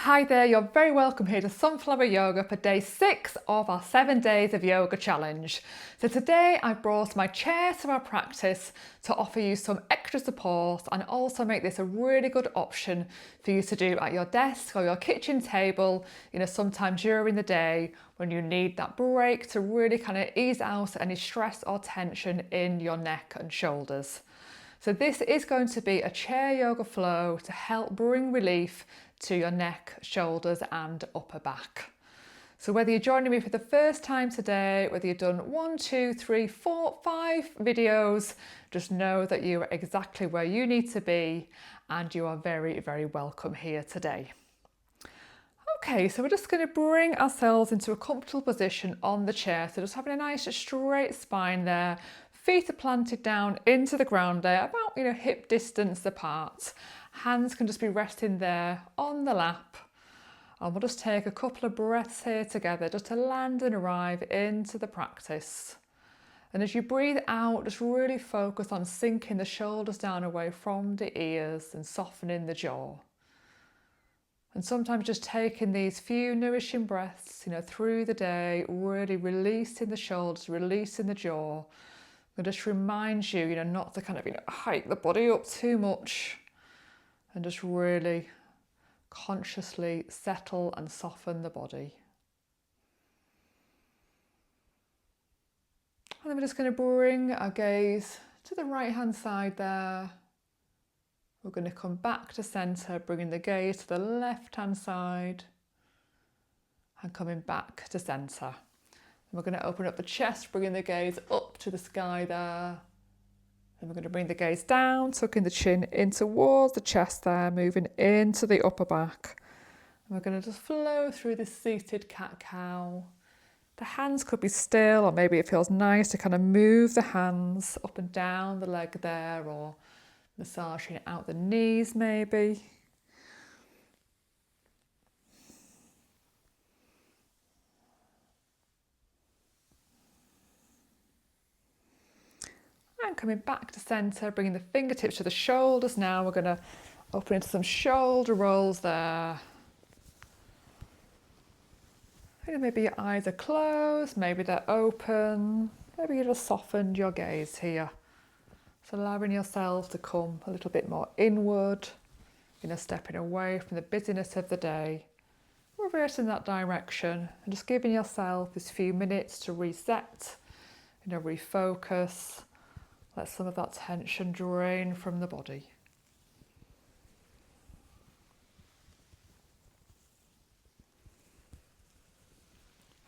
Hi there, you're very welcome here to Sunflower Yoga for day 6 of our 7 days of yoga challenge. So today I've brought my chair to our practice to offer you some extra support and also make this a really good option for you to do at your desk or your kitchen table, sometime during the day when you need that break to really kind of ease out any stress or tension in your neck and shoulders. So this is going to be a chair yoga flow to help bring relief to your neck, shoulders and upper back. So whether you're joining me for the first time today, whether you've done 1, 2, 3, 4, 5 videos, just know that you are exactly where you need to be and you are very, very welcome here today. Okay, so we're just going to bring ourselves into a comfortable position on the chair. So just having a nice straight spine there. Feet are planted down into the ground there, about hip distance apart. Hands can just be resting there on the lap. And we'll just take a couple of breaths here together just to land and arrive into the practice. And as you breathe out, just really focus on sinking the shoulders down away from the ears and softening the jaw. And sometimes just taking these few nourishing breaths, through the day, really releasing the shoulders, releasing the jaw. And just remind you, not to kind of, hike the body up too much and just really consciously settle and soften the body. And then we're just going to bring our gaze to the right hand side there. We're going to come back to centre, bringing the gaze to the left hand side and coming back to centre. We're going to open up the chest, bringing the gaze up to the sky there. Then we're going to bring the gaze down, tucking the chin in towards the chest there, moving into the upper back. And we're going to just flow through this seated cat-cow. The hands could be still, or maybe it feels nice to kind of move the hands up and down the leg there, or massaging out the knees maybe. And coming back to centre, bringing the fingertips to the shoulders now. We're going to open into some shoulder rolls there. Maybe your eyes are closed, maybe they're open. Maybe you just softened your gaze here. So allowing yourself to come a little bit more inward, stepping away from the busyness of the day. Reversing that direction and just giving yourself this few minutes to reset, refocus. Let some of that tension drain from the body.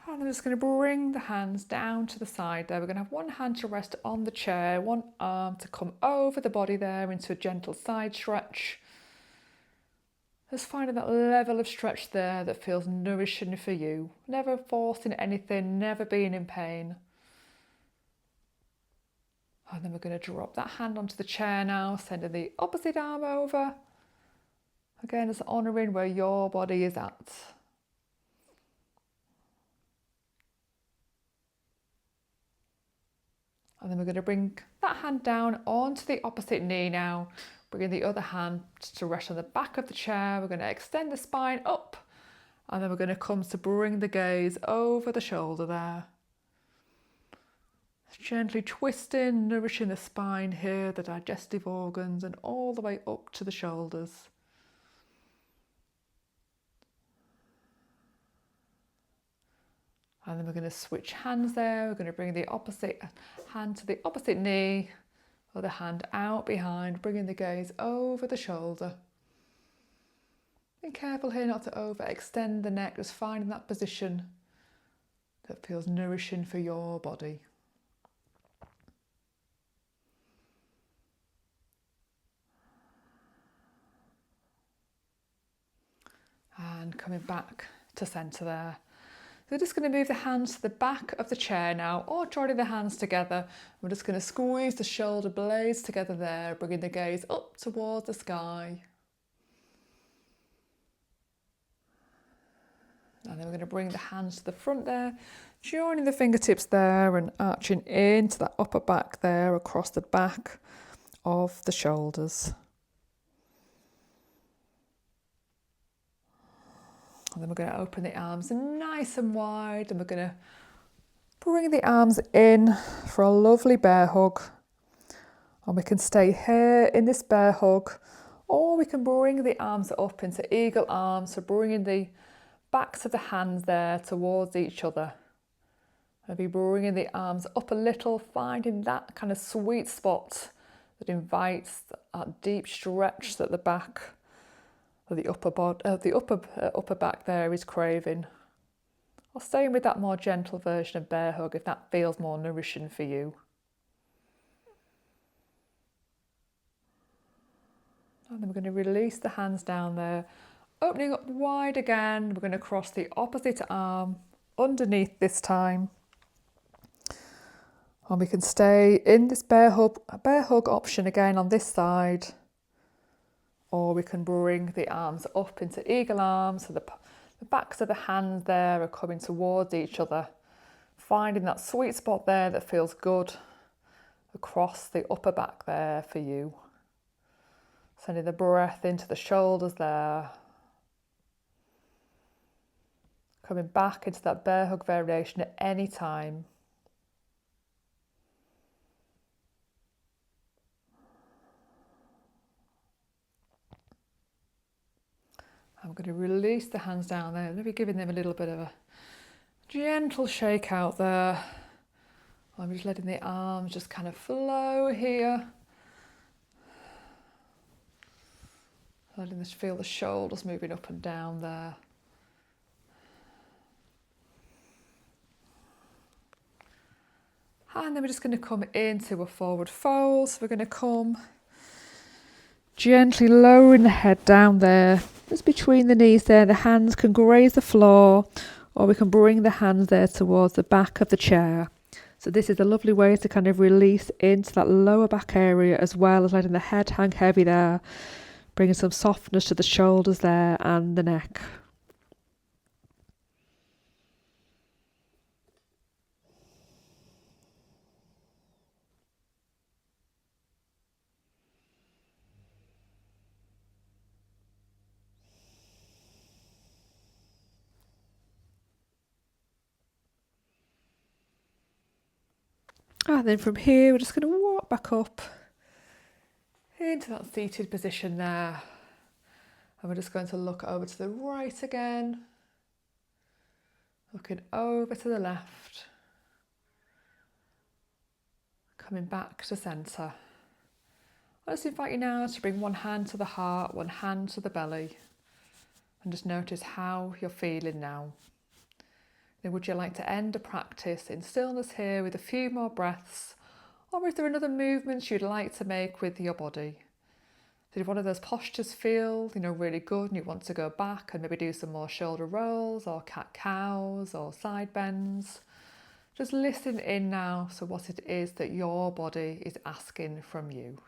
And I'm just going to bring the hands down to the side there. We're going to have one hand to rest on the chair, one arm to come over the body there into a gentle side stretch. Just finding that level of stretch there that feels nourishing for you. Never forcing anything, never being in pain. And then we're going to drop that hand onto the chair now, sending the opposite arm over. Again, just honouring where your body is at. And then we're going to bring that hand down onto the opposite knee now, bringing the other hand to rest on the back of the chair. We're going to extend the spine up, and then we're going to come to bring the gaze over the shoulder there. Gently twisting, nourishing the spine here, the digestive organs, and all the way up to the shoulders. And then we're going to switch hands there. We're going to bring the opposite hand to the opposite knee, other hand out behind, bringing the gaze over the shoulder. Be careful here not to overextend the neck, just finding that position that feels nourishing for your body. And coming back to centre there. So we're just going to move the hands to the back of the chair now, or joining the hands together. We're just going to squeeze the shoulder blades together there, bringing the gaze up towards the sky. And then we're going to bring the hands to the front there, joining the fingertips there and arching into that upper back there, across the back of the shoulders. And then we're going to open the arms nice and wide, and we're going to bring the arms in for a lovely bear hug. And we can stay here in this bear hug, or we can bring the arms up into eagle arms, so bringing the backs of the hands there towards each other. Maybe bringing the arms up a little, finding that kind of sweet spot that invites that deep stretch that the back of the upper back there is craving. Or staying with that more gentle version of bear hug if that feels more nourishing for you. And then we're going to release the hands down there, opening up wide again. We're going to cross the opposite arm underneath this time. And we can stay in this bear hug option again on this side. Or we can bring the arms up into eagle arms, so the backs of the hands there are coming towards each other, finding that sweet spot there that feels good across the upper back there for you. Sending the breath into the shoulders there. Coming back into that bear hug variation at any time. I'm going to release the hands down there, maybe giving them a little bit of a gentle shake out there. I'm just letting the arms just kind of flow here. Letting this feel the shoulders moving up and down there. And then we're just going to come into a forward fold. So we're going to come gently lowering the head down there, just between the knees there. The hands can graze the floor, or we can bring the hands there towards the back of the chair. So this is a lovely way to kind of release into that lower back area, as well as letting the head hang heavy there, bringing some softness to the shoulders there and the neck. And then from here, we're just going to walk back up into that seated position there. And we're just going to look over to the right again. Looking over to the left. Coming back to centre. I just invite you now to bring one hand to the heart, one hand to the belly. And just notice how you're feeling now. Then would you like to end a practice in stillness here with a few more breaths? Or is there another movement you'd like to make with your body? Did one of those postures feel, really good and you want to go back and maybe do some more shoulder rolls or cat-cows or side bends? Just listen in now to what it is that your body is asking from you.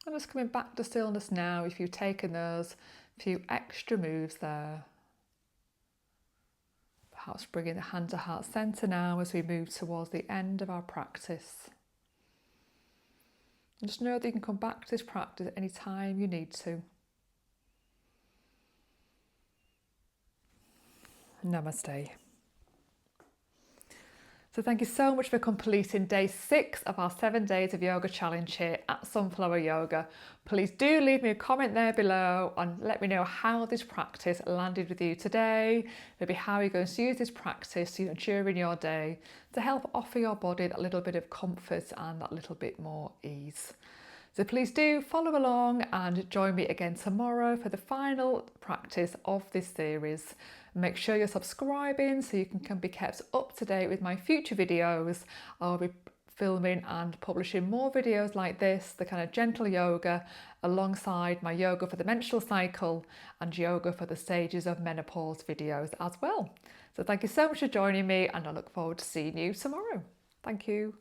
And just coming back to stillness now, if you've taken those few extra moves there. Perhaps bringing the hand to heart centre now as we move towards the end of our practice. And just know that you can come back to this practice any time you need to. Namaste. So thank you so much for completing day 6 of our 7 days of yoga challenge here at Sunflower Yoga. Please do leave me a comment there below and let me know how this practice landed with you today. Maybe how you're going to use this practice during your day to help offer your body that little bit of comfort and that little bit more ease. So please do follow along and join me again tomorrow for the final practice of this series. Make sure you're subscribing so you can be kept up to date with my future videos. I'll be filming and publishing more videos like this, the kind of gentle yoga, alongside my yoga for the menstrual cycle and yoga for the stages of menopause videos as well. So thank you so much for joining me, and I look forward to seeing you tomorrow. Thank you.